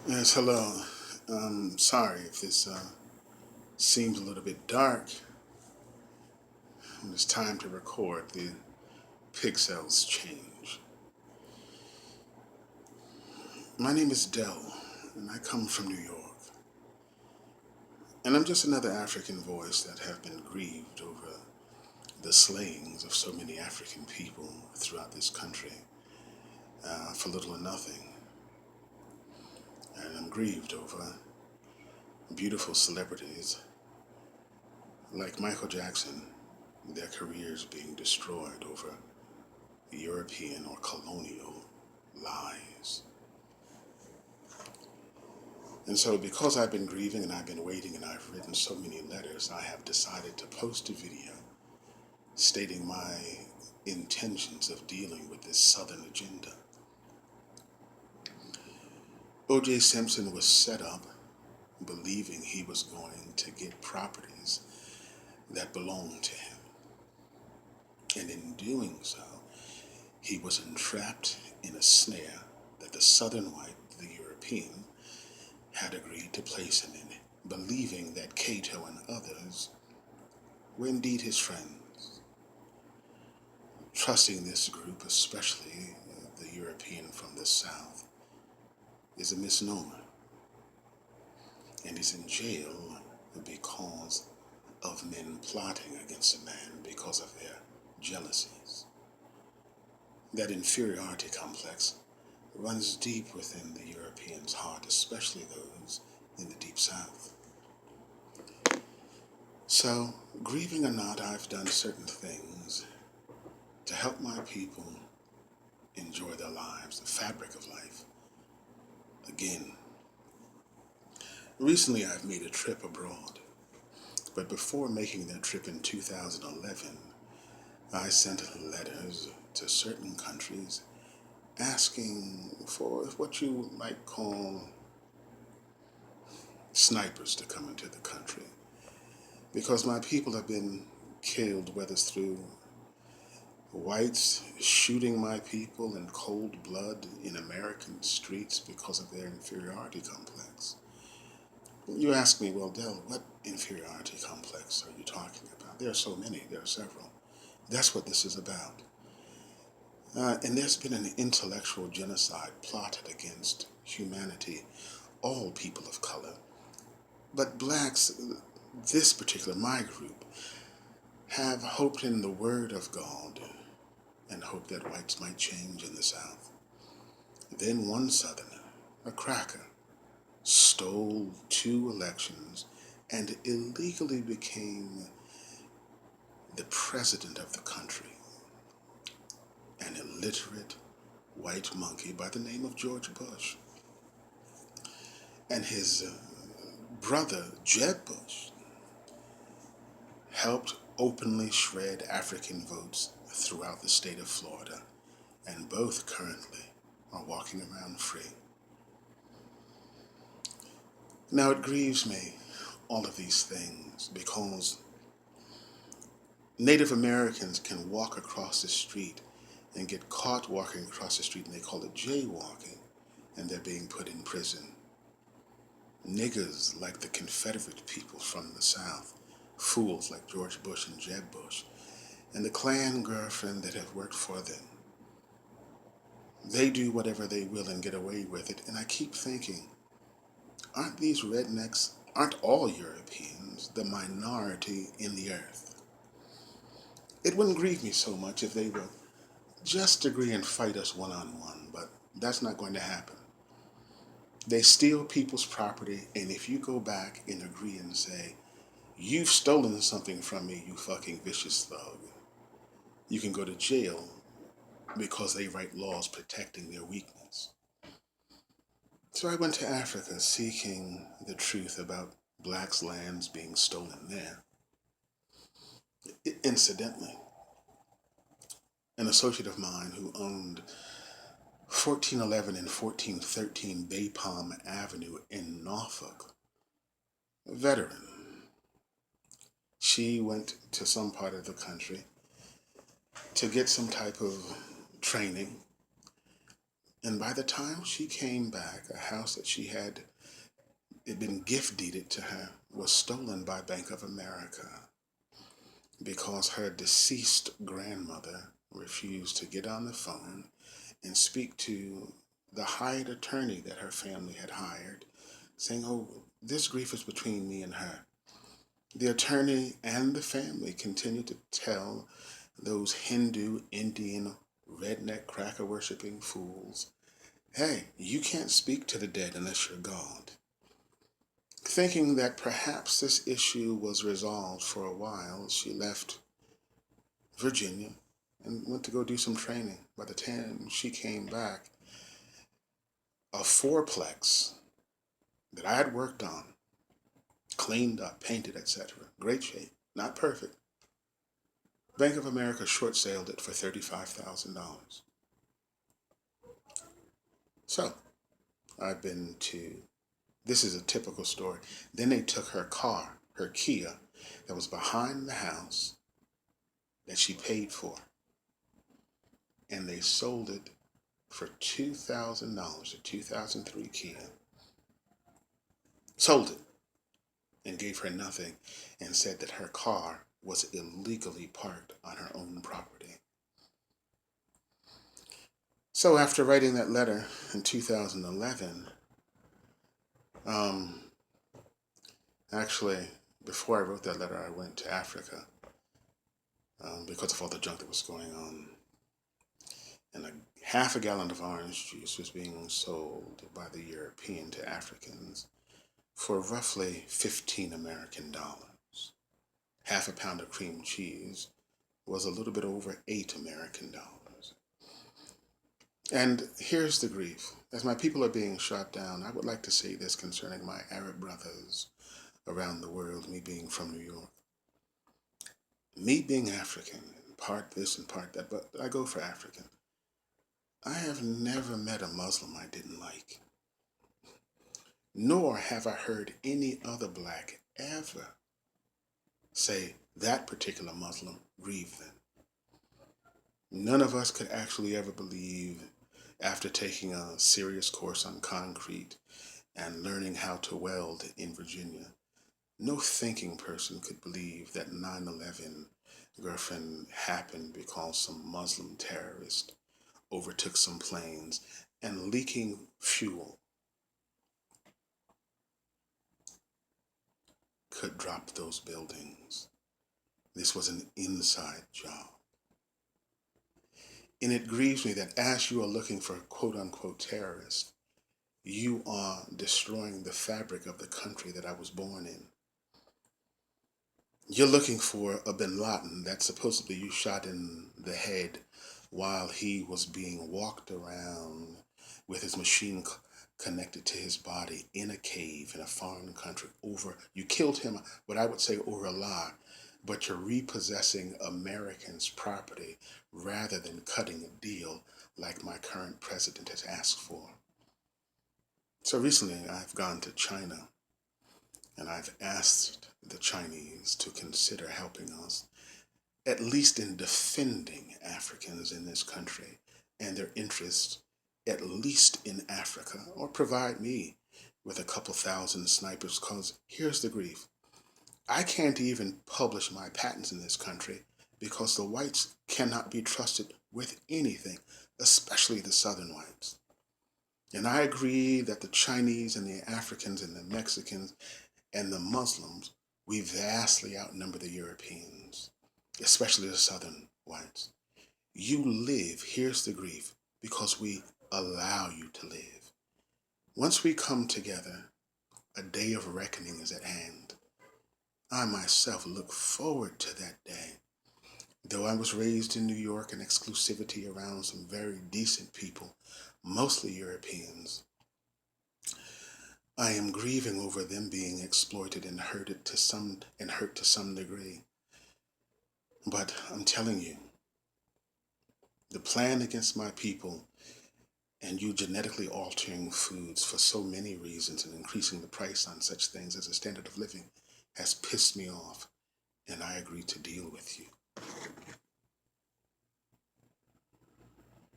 Yes, hello. Sorry if this seems a little bit dark. When it's time to record, the pixels change. My name is Dell, and I come from New York. And I'm just another African voice that have been grieved over the slayings of so many African people throughout this country for little or nothing. And I'm grieved over beautiful celebrities like Michael Jackson, their careers being destroyed over European or colonial lies. And so, because I've been grieving and I've been waiting and I've written so many letters, I have decided to post a video stating my intentions of dealing with this Southern agenda. O.J. Simpson was set up believing he was going to get properties that belonged to him. And in doing so, he was entrapped in a snare that the Southern white, the European, had agreed to place him in, believing that Cato and others were indeed his friends. Trusting this group, especially the European from the South, is a misnomer, and he's in jail because of men plotting against a man because of their jealousies. That inferiority complex runs deep within the European's heart, especially those in the Deep South. So, grieving or not, I've done certain things to help my people enjoy their lives, the fabric of life. Again, recently I've made a trip abroad, but before making that trip in 2011, I sent letters to certain countries asking for what you might call snipers to come into the country. Because my people have been killed, whether it's through whites shooting my people in cold blood in American streets because of their inferiority complex. You ask me, well, Dell, what inferiority complex are you talking about? There are so many, there are several. That's what this is about. And there's been an intellectual genocide plotted against humanity, all people of color. But blacks, this particular, my group, have hoped in the word of God and hoped that whites might change in the South. Then one Southerner, a cracker, stole two elections and illegally became the president of the country, an illiterate white monkey by the name of George Bush. And his brother, Jeb Bush, helped openly shred African votes throughout the state of Florida, and both currently are walking around free. Now it grieves me, all of these things, because Native Americans can walk across the street and get caught walking across the street, and they call it jaywalking, and they're being put in prison. Niggers like the Confederate people from the South, fools like George Bush and Jeb Bush, and the Klan girlfriend that have worked for them. They do whatever they will and get away with it, and I keep thinking, aren't these rednecks, aren't all Europeans the minority in the earth? It wouldn't grieve me so much if they would just agree and fight us one on one, but that's not going to happen. They steal people's property, and if you go back and agree and say, you've stolen something from me, you fucking vicious thug, you can go to jail because they write laws protecting their weakness. So I went to Africa seeking the truth about blacks' lands being stolen there. Incidentally, an associate of mine who owned 1411 and 1413 Bay Palm Avenue in Norfolk, a veteran, she went to some part of the country to get some type of training, And by the time she came back, a house that she had been gift deeded to her was stolen by Bank of America because her deceased grandmother refused to get on the phone and speak to the hired attorney that her family had hired, saying, "Oh, this grief is between me and her." The attorney and the family continued to tell those Hindu, Indian, redneck, cracker worshipping fools, "Hey, you can't speak to the dead unless you're God." Thinking that perhaps this issue was resolved for a while, she left Virginia and went to go do some training. By the time she came back, a fourplex that I had worked on, cleaned up, painted, etc., great shape, not perfect, Bank of America short sailed it for $35,000. So I've been to, this is a typical story. Then they took her car, her Kia, that was behind the house that she paid for, and they sold it for $2,000, a 2003 Kia. Sold it and gave her nothing and said that her car was illegally parked on her own property. So after writing that letter in 2011, actually, before I wrote that letter, I went to Africa because of all the junk that was going on. And half a gallon of orange juice was being sold by the European to Africans for roughly 15 American dollars. Half a pound of cream cheese was a little bit over 8 American dollars. And here's the grief. As my people are being shot down, I would like to say this concerning my Arab brothers around the world, me being from New York. Me being African, part this and part that, but I go for African. I have never met a Muslim I didn't like. Nor have I heard any other black ever say that particular Muslim grieved them. None of us could actually ever believe, after taking a serious course on concrete and learning how to weld in Virginia, no thinking person could believe that 9/11 girlfriend happened because some Muslim terrorist overtook some planes and leaking fuel could drop those buildings. This was an inside job. And it grieves me that as you are looking for quote unquote terrorists, you are destroying the fabric of the country that I was born in. You're looking for a bin Laden that supposedly you shot in the head while he was being walked around with his machine connected to his body in a cave in a foreign country. You killed him, what I would say, over a lie, but you're repossessing Americans' property rather than cutting a deal like my current president has asked for. So recently I've gone to China and I've asked the Chinese to consider helping us, at least in defending Africans in this country and their interests, at least in Africa, or provide me with a couple thousand snipers, because here's the grief. I can't even publish my patents in this country because the whites cannot be trusted with anything, especially the southern whites. And I agree that the Chinese and the Africans and the Mexicans and the Muslims, we vastly outnumber the Europeans, especially the southern whites. You live, here's the grief, because we allow you to live. Once we come together, a day of reckoning is at hand. I myself look forward to that day. Though I was raised in New York in exclusivity around some very decent people, mostly Europeans, I am grieving over them being exploited and hurt to some degree. But I'm telling you, the plan against my people and you genetically altering foods for so many reasons and increasing the price on such things as a standard of living has pissed me off, and I agree to deal with you.